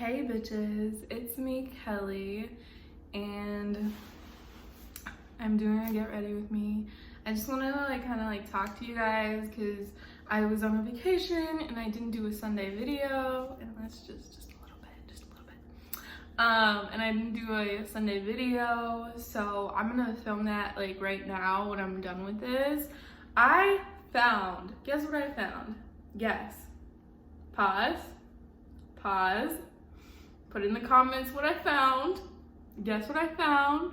Hey bitches, it's me, Kelly, and I'm doing a get ready with me. I just wanted to kind of talk to you guys because I was on a vacation and I didn't do a Sunday video, and that's just a little bit. And I didn't do a Sunday video, so I'm gonna film that right now when I'm done with this. Guess what I found? Guess. Pause. Put in the comments what I found. Guess what I found?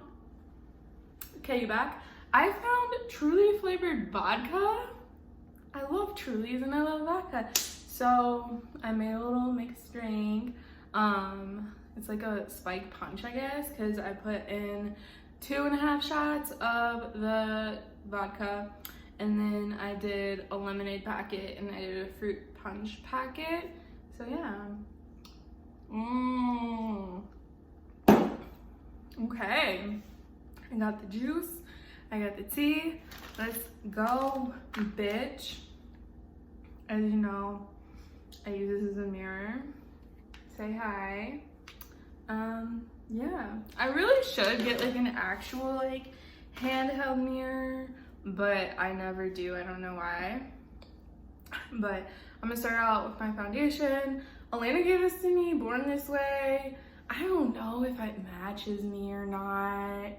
Okay, you back? I found Truly flavored vodka. I love Trulies and I love vodka. So I made a little mixed drink. It's like a spike punch, I guess, because I put in 2.5 shots of the vodka, and then I did a lemonade packet and I did a fruit punch packet. So yeah. Okay, I got the juice, I got the tea. Let's go, bitch. As you know, I use this as a mirror. Say hi. Yeah, I really should get an actual handheld mirror, but I never do. I don't know why. But I'm gonna start out with my foundation. Elena gave this to me, Born This Way. I don't know if it matches me or not.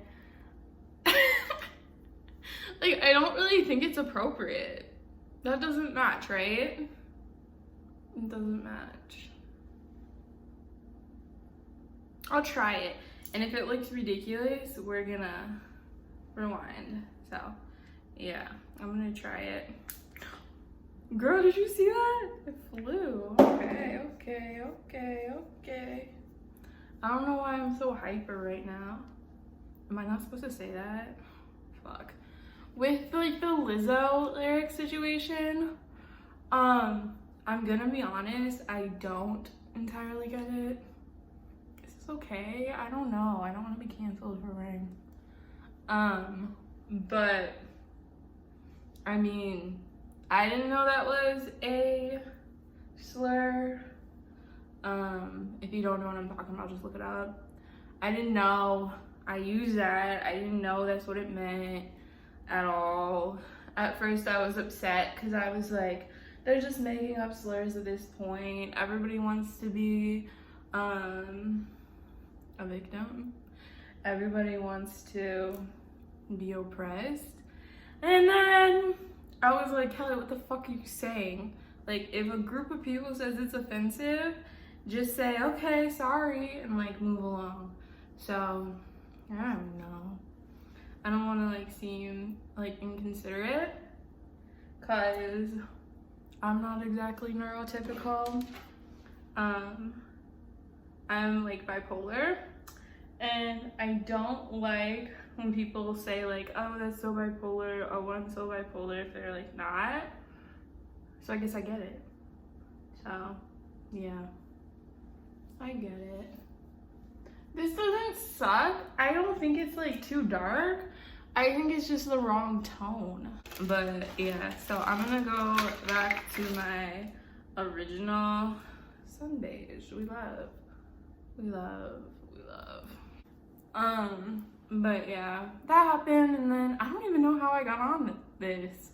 I don't really think it's appropriate. That doesn't match, right? It doesn't match. I'll try it. And if it looks ridiculous, we're gonna rewind. So, yeah, I'm gonna try it. Girl, did you see that? It flew. Okay. I don't know why I'm so hyper right now. Am I not supposed to say that? Fuck. With the Lizzo lyric situation, I'm gonna be honest, I don't entirely get it. Is this okay? I don't know. I don't want to be canceled for wearing. But I mean, I didn't know that was a slur. If you don't know what I'm talking about, just look it up. I didn't know I used that. I didn't know that's what it meant at all. At first I was upset because I was like, they're just making up slurs at this point. Everybody wants to be a victim. Everybody wants to be oppressed. And then I was like, Kelly, what the fuck are you saying? If a group of people says it's offensive, just say, okay, sorry, and move along. So, I don't know. I don't want to seem inconsiderate, because I'm not exactly neurotypical. I'm bipolar, and I don't like when people say oh, that's so bipolar, oh, I'm so bipolar, if they're not. So I guess I get it. So yeah, I get it. This doesn't suck. I don't think it's too dark. I think it's just the wrong tone. But yeah, so I'm gonna go back to my original sun beige. We love. But yeah, that happened, and then I don't even know how I got on with this.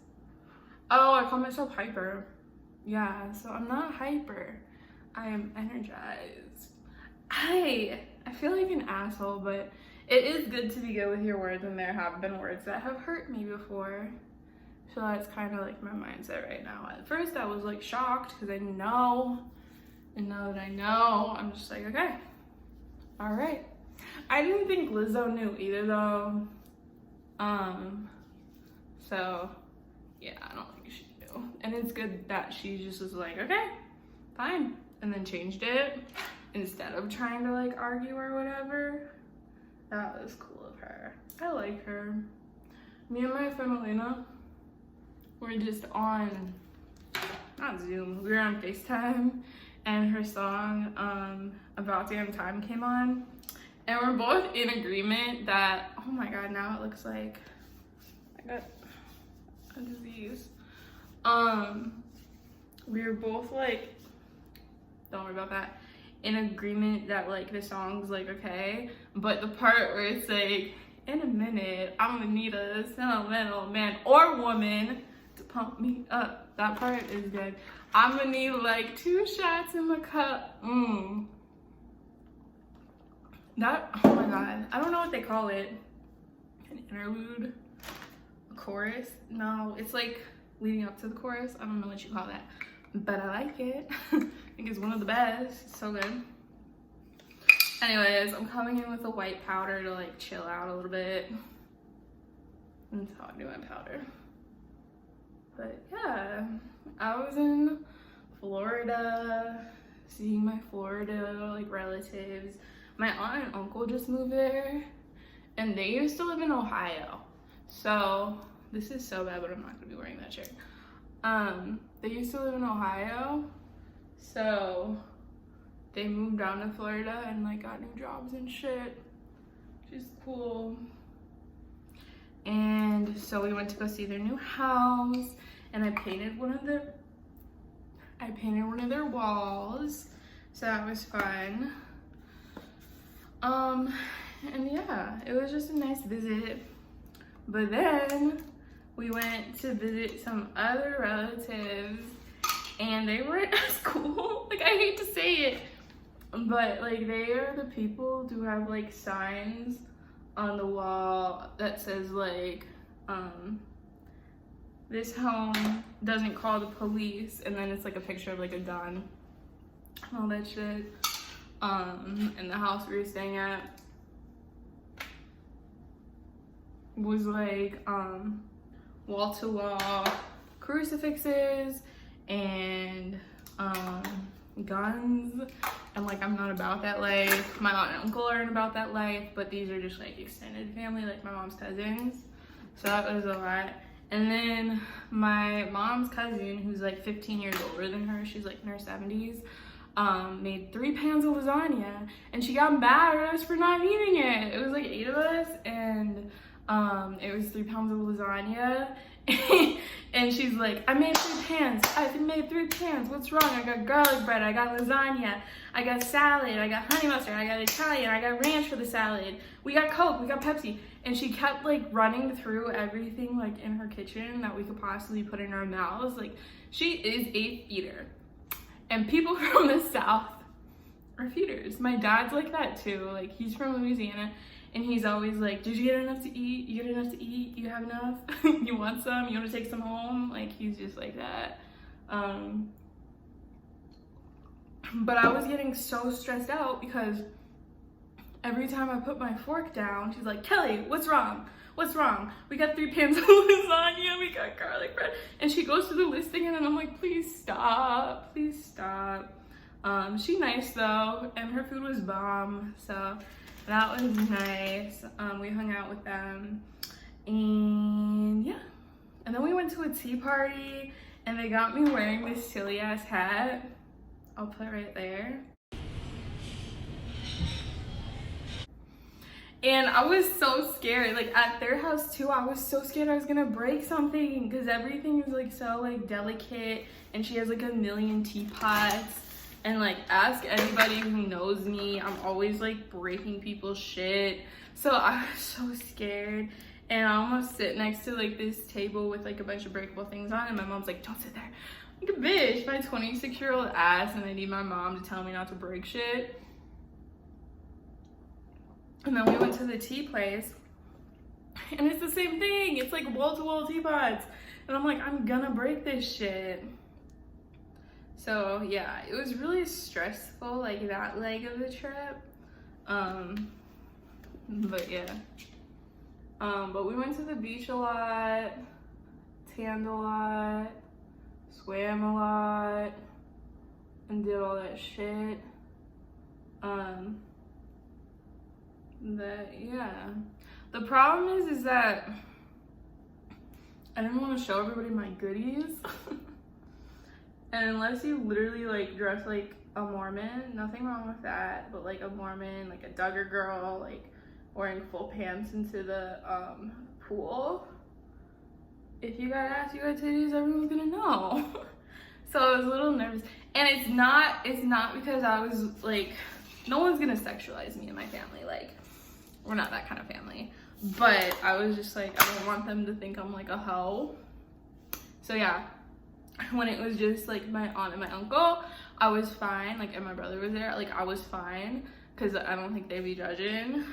Oh, I call myself hyper. Yeah, so I'm not hyper. I am energized. I feel like an asshole, but it is good to be good with your words, and there have been words that have hurt me before. So that's kind of my mindset right now. At first I was shocked because I know, and now that I know, I'm just okay, all right. I didn't think Lizzo knew either though. So yeah, I don't think she knew. And it's good that she just was okay, fine, and then changed it instead of trying to argue or whatever. That was cool of her. I like her. Me and my friend Elena were just on, not Zoom, we were on FaceTime, and her song About Damn Time came on, and we're both in agreement that, oh my god, now it looks like I got a disease. We were both don't worry about that, in agreement that like the song's like okay, but the part where it's like, in a minute I'm gonna need a sentimental man or woman to pump me up, that part is good. I'm gonna need like 2 shots in my cup. That, oh my god, I don't know what they call it, an interlude, a chorus. No, it's like leading up to the chorus. I don't know what you call that, but I like it. I think it's one of the best. It's so good. Anyways, I'm coming in with a white powder to like chill out a little bit. That's how I do my powder. But yeah, I was in Florida, seeing my Florida like relatives. My aunt and uncle just moved there, and they used to live in Ohio. So this is so bad, but I'm not gonna be wearing that shirt. They used to live in Ohio, so they moved down to Florida and like got new jobs and shit, which is cool. And so we went to go see their new house, and I painted one of their walls, so that was fun. And yeah, it was just a nice visit. But then we went to visit some other relatives, and they weren't as cool. Like, I hate to say it, but like they are the people who have like signs on the wall that says like this home doesn't call the police, and then it's like a picture of like a gun and all that shit. And the house we were staying at was like wall to wall crucifixes and guns, and like I'm not about that life. My aunt and uncle aren't about that life, but these are just like extended family, like my mom's cousins, so that was a lot. And then my mom's cousin, who's like 15 years older than her, she's like in her 70s, made 3 pans of lasagna, and she got mad at us for not eating it. It was like 8 of us, and it was 3 pounds of lasagna. And she's like, I made 3 pans. I made 3 pans. What's wrong? I got garlic bread. I got lasagna. I got salad. I got honey mustard. I got Italian. I got ranch for the salad. We got Coke. We got Pepsi. And she kept like running through everything like in her kitchen that we could possibly put in our mouths. Like, she is a feeder. And people from the South are feeders. My dad's like that too. Like, he's from Louisiana. And he's always like, did you get enough to eat? You get enough to eat? You have enough? You want some? You want to take some home? Like, he's just like that. But I was getting so stressed out because every time I put my fork down, she's like, Kelly, what's wrong? What's wrong? We got 3 pans of lasagna. We got garlic bread. And she goes through the list again, and I'm like, please stop. Please stop. She's nice though, and her food was bomb. So that was nice. We hung out with them, and yeah. And then we went to a tea party, and they got me wearing this silly ass hat. I'll put it right there. And I was so scared, like at their house too, I was so scared I was gonna break something because everything is like so like delicate, and she has like a million teapots. And like, ask anybody who knows me, I'm always like breaking people's shit. So I was so scared, and I almost sit next to like this table with like a bunch of breakable things on, and my mom's like, don't sit there. I'm like, a bitch, my 26-year-old ass, and I need my mom to tell me not to break shit. And then we went to the tea place, and it's the same thing. It's like wall-to-wall teapots, and I'm like, I'm gonna break this shit. So yeah, it was really stressful, like that leg of the trip. But yeah. But we went to the beach a lot, tanned a lot, swam a lot, and did all that shit. Yeah. The problem is that I didn't want to show everybody my goodies. And unless you literally like dress like a Mormon, nothing wrong with that, but like a Mormon, like a Duggar girl, like wearing full pants into the pool, if you got ass, you got titties, everyone's gonna know. So I was a little nervous. And it's not because I was like, no one's gonna sexualize me in my family. Like, we're not that kind of family. But I was just like, I don't want them to think I'm like a hoe. So yeah, when it was just like my aunt and my uncle, I was fine. Like, and my brother was there, like I was fine, because I don't think they'd be judging.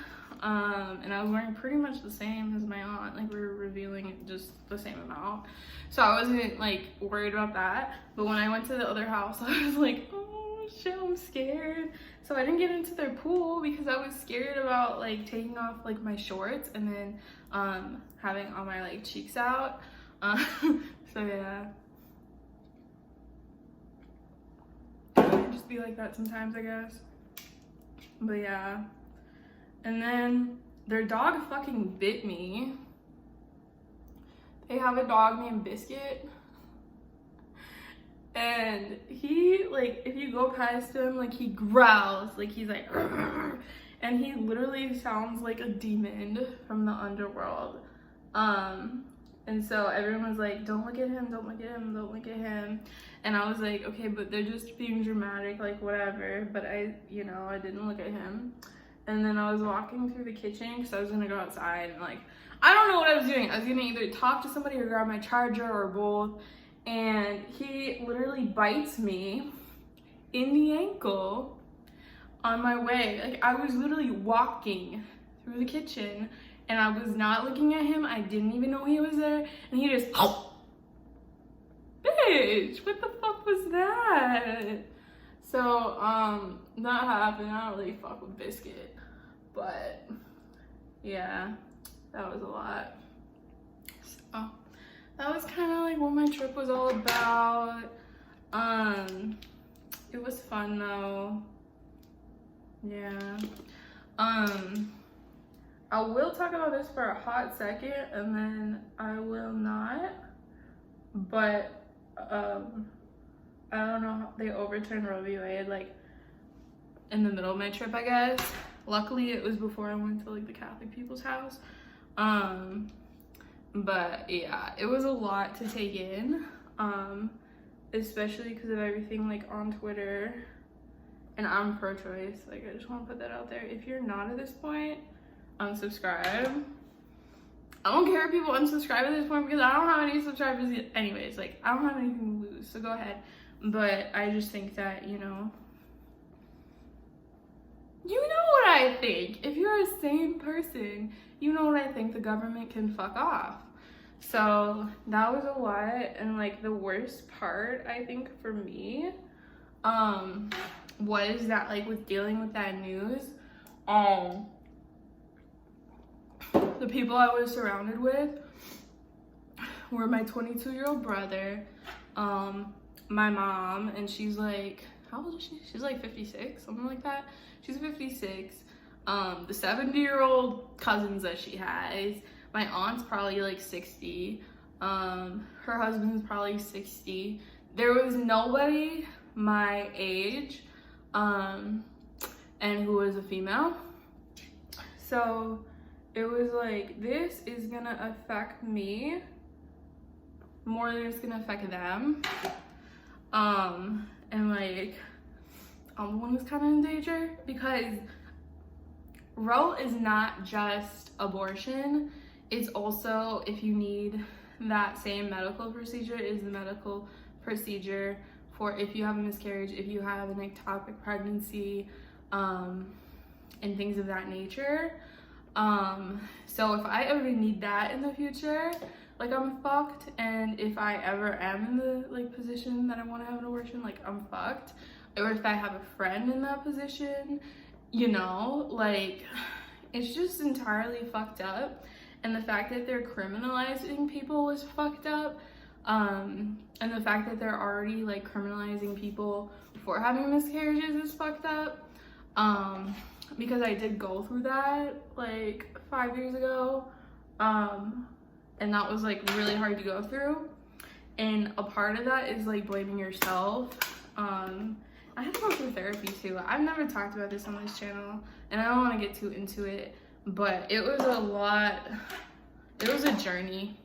And I was wearing pretty much the same as my aunt. Like, we were revealing just the same amount, so I wasn't like worried about that. But when I went to the other house, I was like, oh shit, I'm scared. So I didn't get into their pool because I was scared about like taking off like my shorts and then having all my like cheeks out. So yeah, I just be like that sometimes, I guess. But yeah, and then their dog fucking bit me. They have a dog named Biscuit, and he, like, if you go past him, like, he growls, like, he's like, "Arr!" And he literally sounds like a demon from the underworld. And so everyone was like, don't look at him, don't look at him, don't look at him. And I was like, okay, but they're just being dramatic, like, whatever. But I didn't look at him. And then I was walking through the kitchen because I was gonna go outside, and like, I don't know what I was doing. I was gonna either talk to somebody or grab my charger or both. And he literally bites me in the ankle on my way. Like, I was literally walking through the kitchen and I was not looking at him. I didn't even know he was there. And he just, bitch, what the fuck was that? So, that happened. I don't really fuck with Biscuit. But, yeah, that was a lot. So, that was kind of like what my trip was all about. It was fun though. Yeah. I will talk about this for a hot second and then I will not. But I don't know how they overturned Roe v. Wade like in the middle of my trip, I guess. Luckily it was before I went to like the Catholic people's house. But yeah, it was a lot to take in, especially because of everything like on Twitter. And I'm pro-choice, like, I just want to put that out there. If you're not at this point, unsubscribe. I don't care if people unsubscribe at this point because I don't have any subscribers anyways. Like, I don't have anything to lose, so go ahead. But I just think that, you know what I think. If you're a sane person, you know what I think. The government can fuck off. So that was a lot. And like the worst part, I think, for me, was that like with dealing with that news, the people I was surrounded with were my 22-year-old brother, my mom, and she's like, how old is she? She's like 56, something like that. She's 56. The 70-year-old cousins that she has. My aunt's probably like 60. Her husband's probably 60. There was nobody my age, and who was a female. So it was like, this is gonna affect me more than it's gonna affect them. And like, I'm the one who's kind of in danger because Roe is not just abortion. It's also, if you need that same medical procedure, is the medical procedure for if you have a miscarriage, if you have an ectopic pregnancy, and things of that nature. So if I ever need that in the future, like, I'm fucked. And if I ever am in the like position that I want to have an abortion, like, I'm fucked. Or if I have a friend in that position, you know, like, it's just entirely fucked up. And the fact that they're criminalizing people was fucked up. And the fact that they're already like criminalizing people for having miscarriages is fucked up. Because I did go through that like 5 years ago. And that was like really hard to go through. And a part of that is like blaming yourself. I had to go through therapy too. I've never talked about this on this channel and I don't want to get too into it, but it was a lot. It was a journey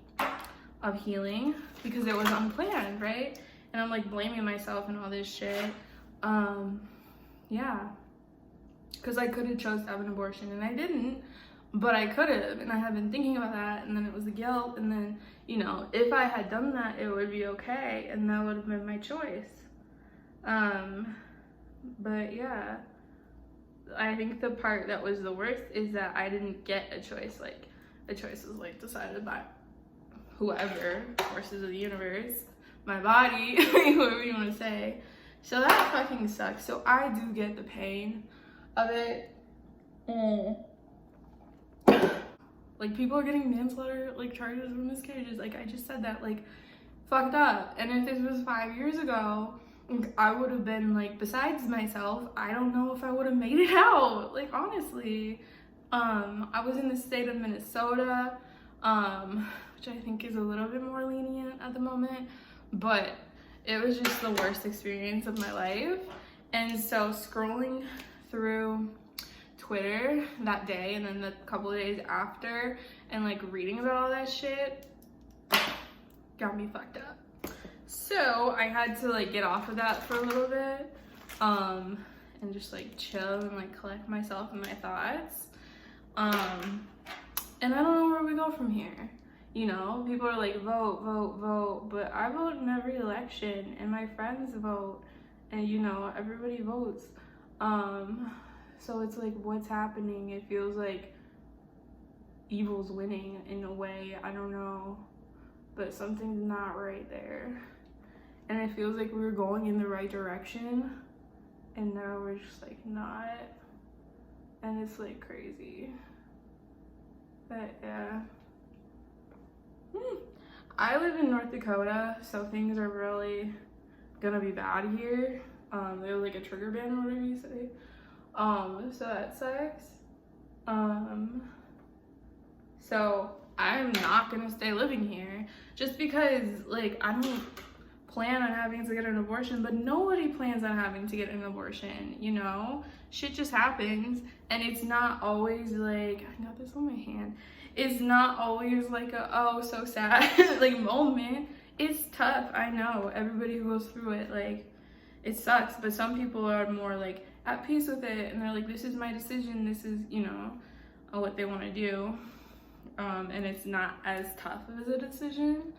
of healing because it was unplanned, right? and I'm like blaming myself and all this shit. Yeah, because I could have chose to have an abortion and I didn't, but I could have, and I have been thinking about that, and then it was the guilt, and then, you know, if I had done that, it would be okay, and that would have been my choice. But yeah, I think the part that was the worst is that I didn't get a choice. Like, the choice was like decided by whoever, forces of the universe, my body, whoever you want to say. So that fucking sucks. So I do get the pain of it. Like, people are getting manslaughter like charges for miscarriages. Like, I just said that, like, fucked up. And if this was 5 years ago, I would have been like, besides myself, I don't know if I would have made it out. Like, honestly, I was in the state of Minnesota, which I think is a little bit more lenient at the moment, but it was just the worst experience of my life. And so scrolling through Twitter that day and then the couple of days after and like reading about all that shit got me fucked up. So I had to like get off of that for a little bit, and just like chill and like collect myself and my thoughts. And I don't know where we go from here. You know, people are like, vote, vote, vote, but I vote in every election, and my friends vote, and you know, everybody votes. So it's like, what's happening? It feels like evil's winning in a way. I don't know, but something's not right there. And it feels like we were going in the right direction, and now we're just like not. And it's like crazy. But yeah. I live in North Dakota, so things are really gonna be bad here. There's like a trigger ban or whatever you say. So that sucks. So I'm not gonna stay living here just because, like, I don't plan on having to get an abortion, but nobody plans on having to get an abortion, you know? Shit just happens, and it's not always like, I got this on my hand. It's not always like a, oh, so sad, like, moment. It's tough, I know. Everybody who goes through it, like, it sucks, but some people are more, like, at peace with it, and they're like, this is my decision, this is, you know, what they want to do. And it's not as tough as a decision.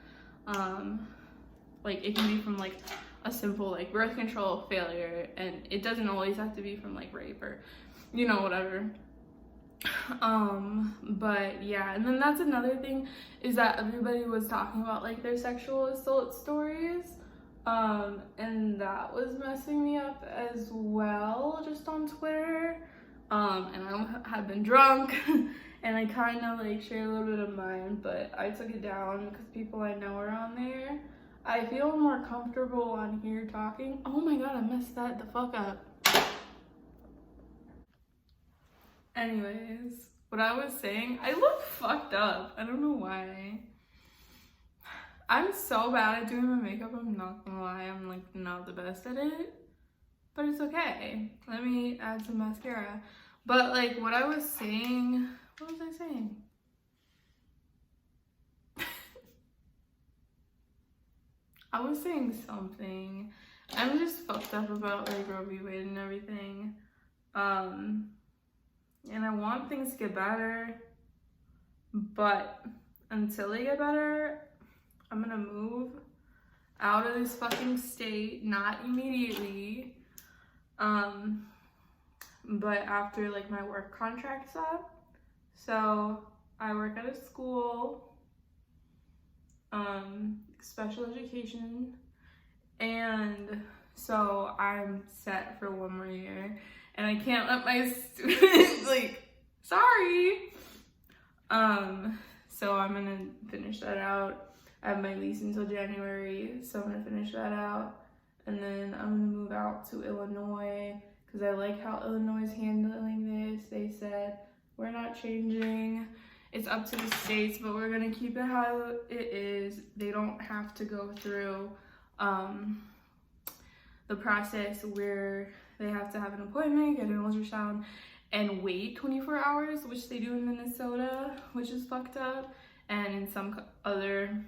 Like, it can be from, like, a simple, like, birth control failure, and it doesn't always have to be from, like, rape or, you know, whatever. But yeah, and then that's another thing, is that everybody was talking about, like, their sexual assault stories, and that was messing me up as well, just on Twitter. And I had been drunk, and I kind of, like, shared a little bit of mine, but I took it down because people I know are on there. I feel more comfortable on here talking. Oh my god, I messed that the fuck up. Anyways, what I was saying, I look fucked up. I don't know why. I'm so bad at doing my makeup, I'm not gonna lie. I'm, like, not the best at it, but it's okay. Let me add some mascara. But, like, what I was saying, what was I saying? I was saying something. I'm just fucked up about, like, Roe v. Wade and everything. And I want things to get better, but until they get better, I'm gonna move out of this fucking state, not immediately, but after, like, my work contract's up. So I work at a school, special education, and so I'm set for 1 more year, and I can't let my students, like, sorry. So I'm gonna finish that out. I have my lease until January, so I'm gonna finish that out, and then I'm gonna move out to Illinois, because I like how Illinois is handling this. They said, we're not changing. It's up to the states, but we're gonna keep it how it is. They don't have to go through the process where they have to have an appointment, get an ultrasound, and wait 24 hours, which they do in Minnesota, which is fucked up. And in some other,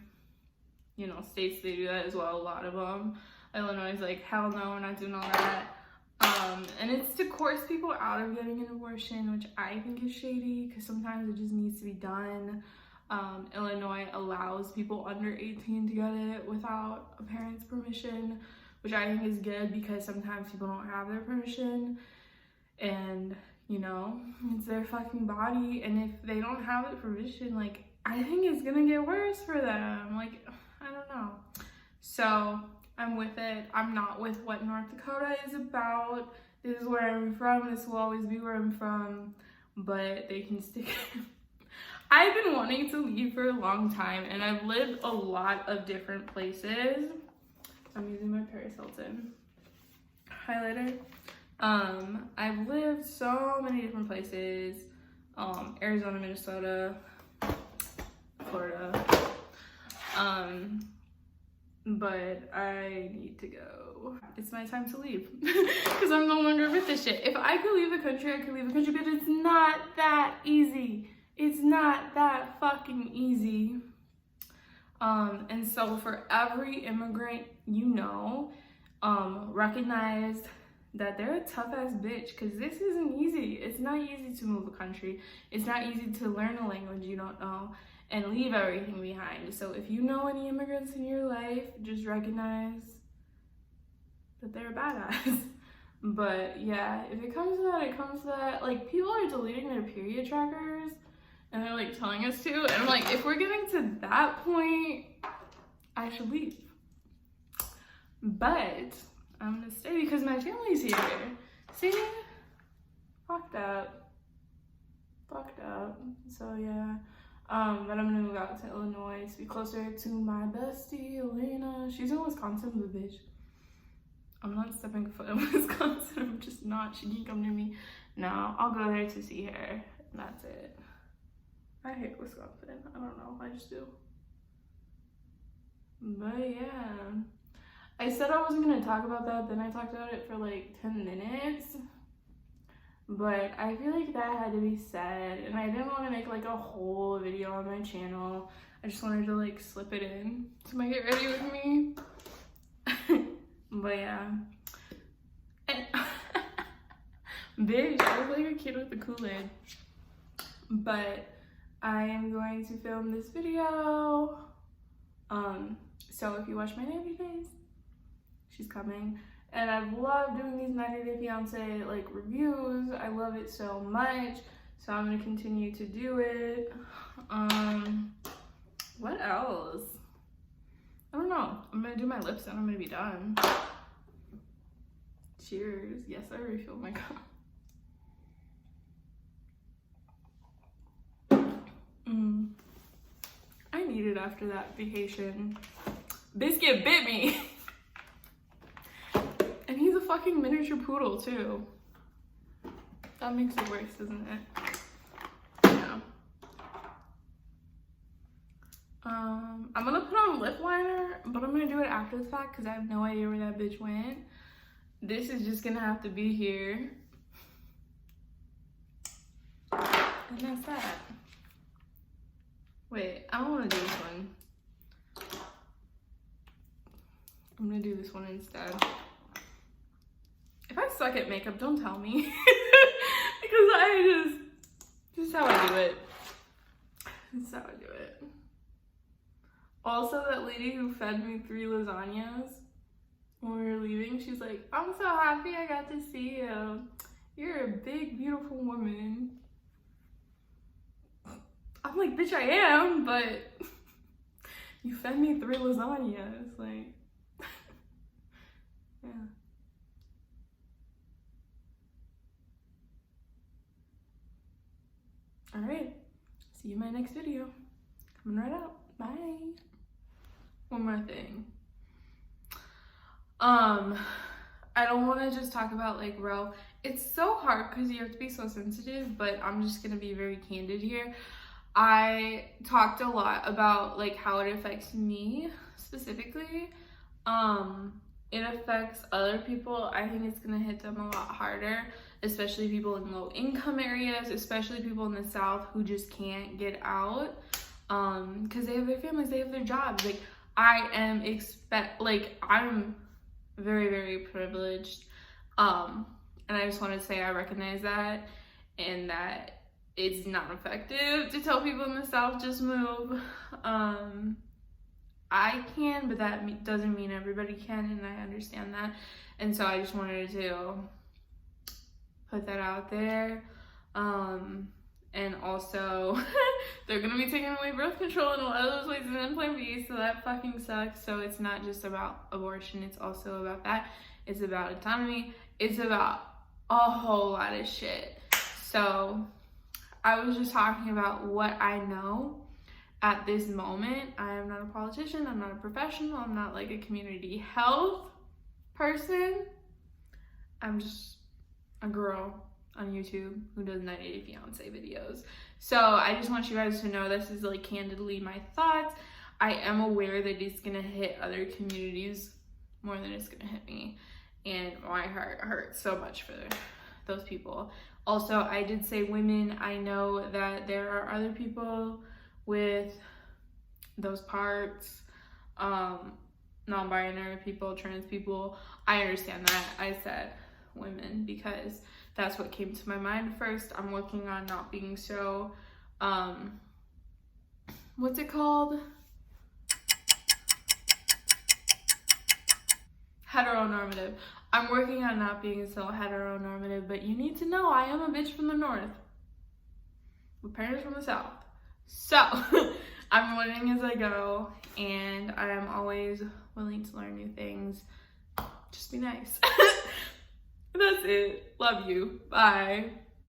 you know, states, they do that as well, a lot of them. Illinois is like, hell no, we're not doing all that. And it's to coerce people out of getting an abortion, which I think is shady because sometimes it just needs to be done. Illinois allows people under 18 to get it without a parent's permission, which I think is good because sometimes people don't have their permission, and you know, it's their fucking body, and if they don't have the permission, like, I think it's gonna get worse for them. Like, I don't know. So I'm with it. I'm not with what North Dakota is about. This is where I'm from. This will always be where I'm from, but they can stick. I've been wanting to leave for a long time, and I've lived a lot of different places. I'm using my Paris Hilton highlighter. I've lived so many different places. Arizona, Minnesota, Florida. But I need to go. It's my time to leave because I'm no longer with this shit. If I could leave the country, I could leave the country, but it's not that easy. It's not that fucking easy. And so for every immigrant, you know, recognize that they're a tough ass bitch because this isn't easy. It's not easy to move a country. It's not easy to learn a language you don't know and leave everything behind. So if you know any immigrants in your life, just recognize that they're a badass. But yeah, if it comes to that, it comes to that. Like, people are deleting their period trackers and they're like telling us to, and I'm like, if we're getting to that point, I should leave. But I'm gonna stay because my family's here. See? Fucked up. So yeah. But I'm gonna move out to Illinois to be closer to my bestie, Elena. She's in Wisconsin, the bitch. I'm not stepping foot in Wisconsin. I'm just not. She can't come near me. No, I'll go there to see her. And that's it. I hate Wisconsin. I don't know. I just do. But yeah. I said I wasn't gonna talk about that. Then I talked about it for like 10 minutes. But I feel like that had to be said, and I didn't want to make like a whole video on my channel. I just wanted to like slip it in to my Get Ready With Me. But yeah. And bitch, I look like a kid with the Kool-Aid. But I am going to film this video. So if you watch my 90 days, she's coming. And I've loved doing these 90 Day Fiancé like reviews. I love it so much. So I'm gonna continue to do it. What else? I don't know. I'm gonna do my lips and I'm gonna be done. Cheers. Yes, I refilled my cup. I need it after that vacation. Biscuit bit me. And he's a fucking miniature poodle too. That makes it worse, doesn't it? Yeah. I'm gonna put on lip liner, but I'm gonna do it after the fact because I have no idea where that bitch went. This is just gonna have to be here. And that's that. Wait, I don't wanna do this one. I'm gonna do this one instead. If I suck at makeup, don't tell me. Because this is how I do it. This is how I do it. Also, that lady who fed me 3 lasagnas when we were leaving, she's like, I'm so happy I got to see you. You're a big, beautiful woman. I'm like, bitch, I am, but you fed me 3 lasagnas. Like, yeah. All right, see you in my next video. Coming right out. Bye. One more thing. I don't want to just talk about like Roe. It's so hard because you have to be so sensitive, but I'm just gonna be very candid here. I talked a lot about like how it affects me specifically. It affects other people. I think it's gonna hit them a lot harder, especially people in low income areas, especially people in the South who just can't get out because they have their families, they have their jobs. Like I'm very, very privileged. And I just want to say I recognize that, and that it's not effective to tell people in the South just move. I can, but that doesn't mean everybody can, and I understand that. And so I just wanted to put that out there. And also, they're gonna be taking away birth control in a lot of those places in Plan B, so that fucking sucks. So it's not just about abortion, it's also about that. It's about autonomy. It's about a whole lot of shit. So I was just talking about what I know at this moment. I am not a politician, I'm not a professional, I'm not like a community health person. I'm just a girl on YouTube who does 90 Day Fiance videos. So I just want you guys to know this is like candidly my thoughts. I am aware that it's gonna hit other communities more than it's gonna hit me, and my heart hurts so much for those people. Also, I did say women. I know that there are other people with those parts, non-binary people, trans people. I understand that. I said women because that's what came to my mind first. I'm working on not being so, what's it called? Heteronormative. I'm working on not being so heteronormative, but you need to know I am a bitch from the north with parents from the south. So I'm learning as I go, and I am always willing to learn new things. Just be nice. That's it. Love you. Bye.